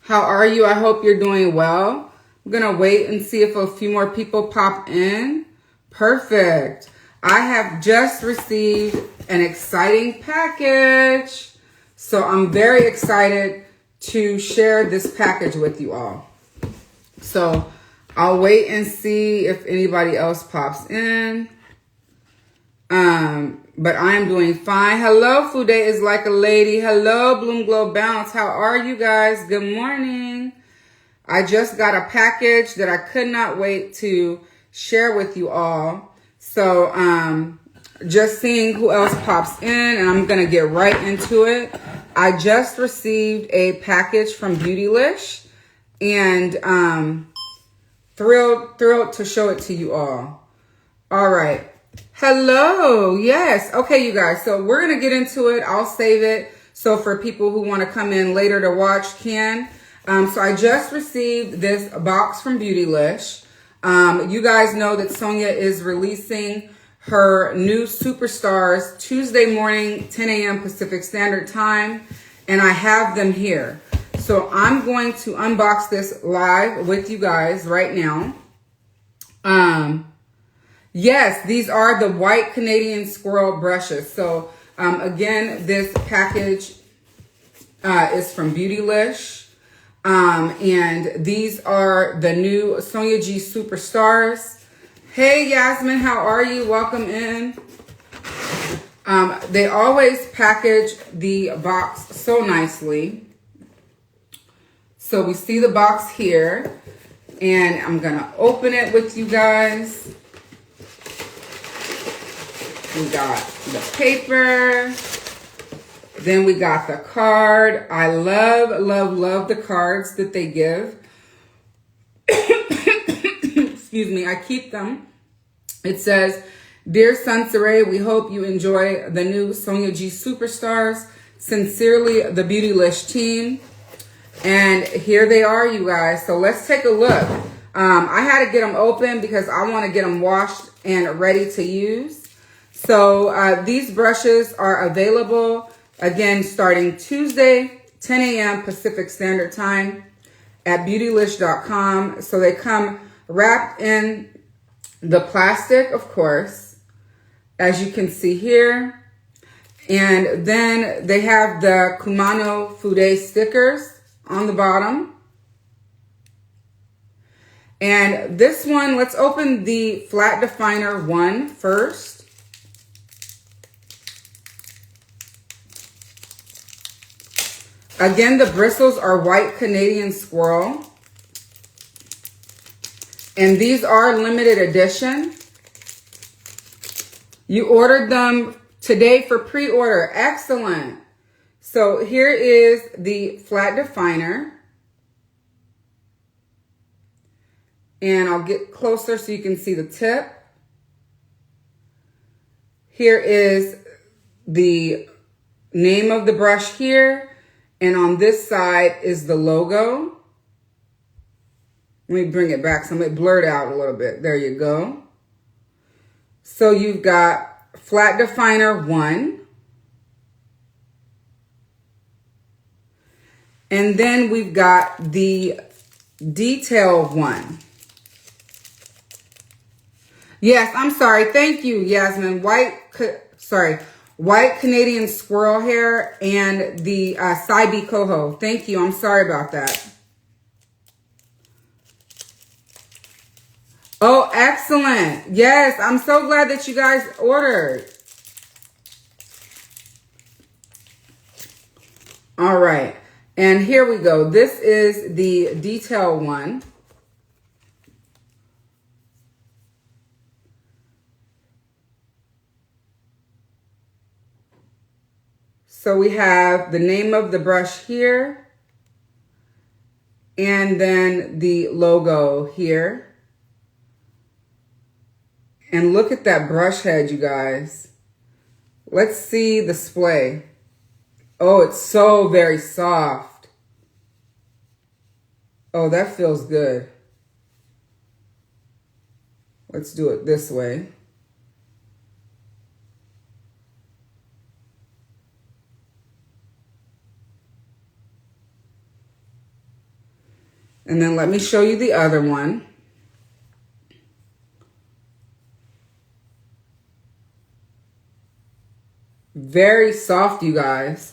How are you? I hope you're doing well. I'm going to wait and see if a few more people pop in. Perfect. I have just received an exciting package. So I'm very excited to share this package with you all. So I'll wait and see if anybody else pops in. But I'm doing fine. Hello, Fude is like a lady. Hello, Bloom Glow Bounce. How are you guys? Good morning. I just got a package that I could not wait to share with you all. So, just seeing who else pops in, and I'm going to get right into it. I just received a package from Beautylish, and thrilled to show it to you all. All right. Hello. Yes. Okay, you guys. So we're going to get into it. I'll save it. So for people who want to come in later to watch can. So I just received this box from Beautylish. You guys know that Sonia is releasing her new Superstars Tuesday morning, 10 a.m. Pacific Standard Time. And I have them here. So I'm going to unbox this live with you guys right now. Yes, these are the white Canadian squirrel brushes. So, again, this package is from Beautylish. And these are the new Sonia G Superstars. Hey, Yasmin, how are you? Welcome in. They always package the box so nicely. So we see the box here. And I'm going to open it with you guys. We got the paper. Then we got the card. I love the cards that they give. Excuse me, I keep them. It says, "Dear Sunsaray, we hope you enjoy the new Sonia G Superstars. Sincerely, the Beautylish team." And here they are, you guys. So let's take a look. I had to get them open because I want to get them washed and ready to use. So these brushes are available, again, starting Tuesday, 10 a.m. Pacific Standard Time at Beautylish.com. So they come wrapped in the plastic, of course, as you can see here. And then they have the Kumano Fude stickers on the bottom. And this one, let's open the Flat Definer one first. Again, the bristles are white Canadian squirrel. And these are limited edition. You ordered them today for pre-order. Excellent. So here is the Flat Definer. And I'll get closer so you can see the tip. Here is the name of the brush here. And on this side is the logo. Let me bring it back so it blurred out a little bit. There you go. So you've got Flat Definer 1. And then we've got the Detail 1. Yes, I'm sorry. Thank you, Yasmin. White Canadian squirrel hair and the Saibikoho. Thank you. I'm sorry about that. Oh, excellent. Yes, I'm so glad that you guys ordered. All right. And here we go. This is the Detail 1. So we have the name of the brush here, and then the logo here. And look at that brush head, you guys. Let's see the splay. Oh, it's so very soft. Oh, that feels good. Let's do it this way. And then let me show you the other one. Very soft, you guys.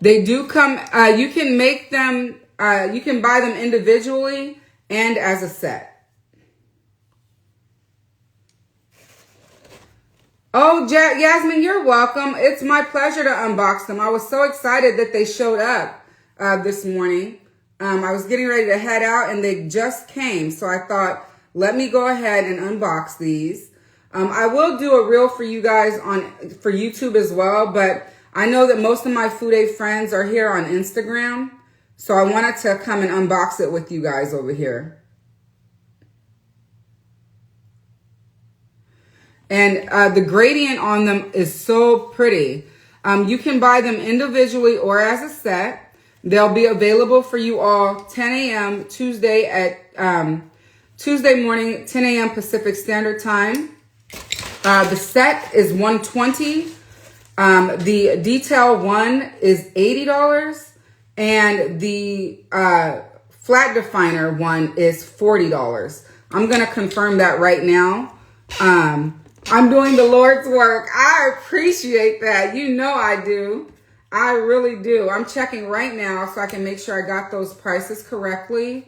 They do come, you can make them, you can buy them individually and as a set. Oh, Yasmin, you're welcome. It's my pleasure to unbox them. I was so excited that they showed up this morning. I was getting ready to head out and they just came. So I thought, let me go ahead and unbox these. I will do a reel for you guys for YouTube as well, but I know that most of my Food Aid friends are here on Instagram. So I wanted to come and unbox it with you guys over here. And the gradient on them is so pretty. You can buy them individually or as a set. They'll be available for you all 10 a.m. Tuesday morning, 10 a.m. Pacific Standard Time. The set is $120. The detail one is $80. And the flat definer one is $40. I'm going to confirm that right now. I'm doing the Lord's work. I appreciate that. You know I do. I really do. I'm checking right now so I can make sure I got those prices correctly.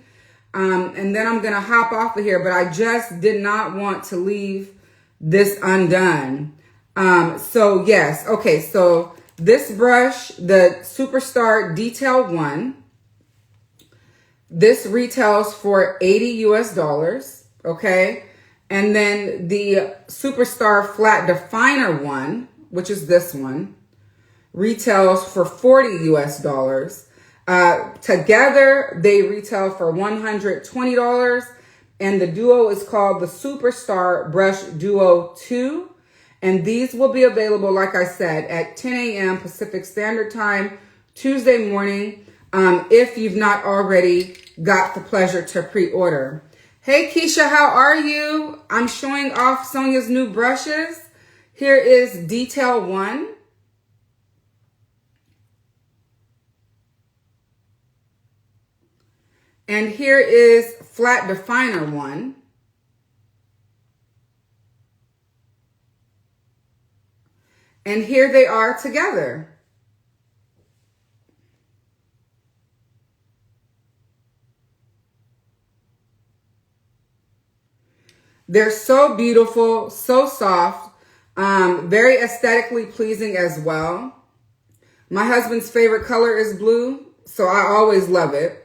And then I'm going to hop off of here, but I just did not want to leave this undone. So yes. Okay. So this brush, the Superstar Detail 1, this retails for $80 US. Okay. And then the Superstar Flat Definer 1, which is this one, retails for $40 US. Together, they retail for $120. And the duo is called the Superstar Brush Duo 2. And these will be available, like I said, at 10 a.m. Pacific Standard Time, Tuesday morning, if you've not already got the pleasure to pre-order. Hey, Keisha, how are you? I'm showing off Sonia's new brushes. Here is Detail 1. And here is Flat Definer 1. And here they are together. They're so beautiful, so soft, very aesthetically pleasing as well. My husband's favorite color is blue, so I always love it.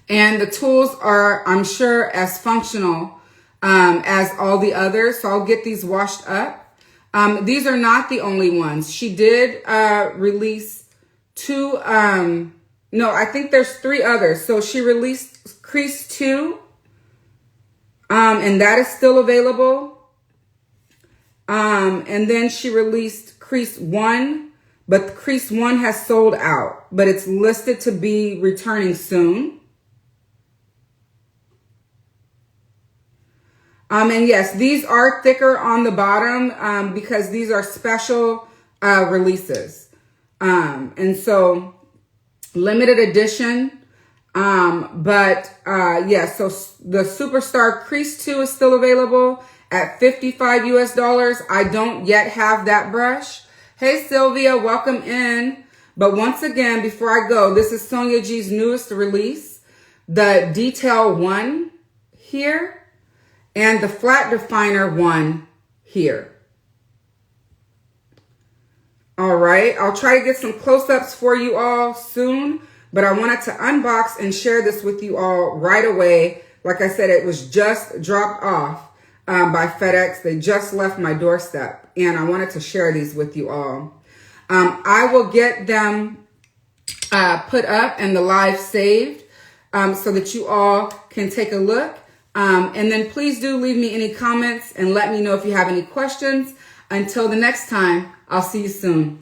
And the tools are, I'm sure, as functional as all the others, so I'll get these washed up. These are not the only ones. She did release two, no, I think there's 3 others. So she released Crease 2, and that is still available. And then she released Crease 1, but Crease 1 has sold out, but it's listed to be returning soon. And yes, these are thicker on the bottom because these are special releases. And so limited edition. Yeah, so the Superstar Crease 2 is still available at $55 US. I don't yet have that brush. Hey, Sylvia, welcome in. But once again, before I go, this is Sonia G's newest release, the Detail 1 here. And the Flat Definer 1 here. All right, I'll try to get some close-ups for you all soon, but I wanted to unbox and share this with you all right away. Like I said, it was just dropped off by FedEx. They just left my doorstep, and I wanted to share these with you all. I will get them put up and the live saved so that you all can take a look. And then please do leave me any comments and let me know if you have any questions. Until the next time, I'll see you soon.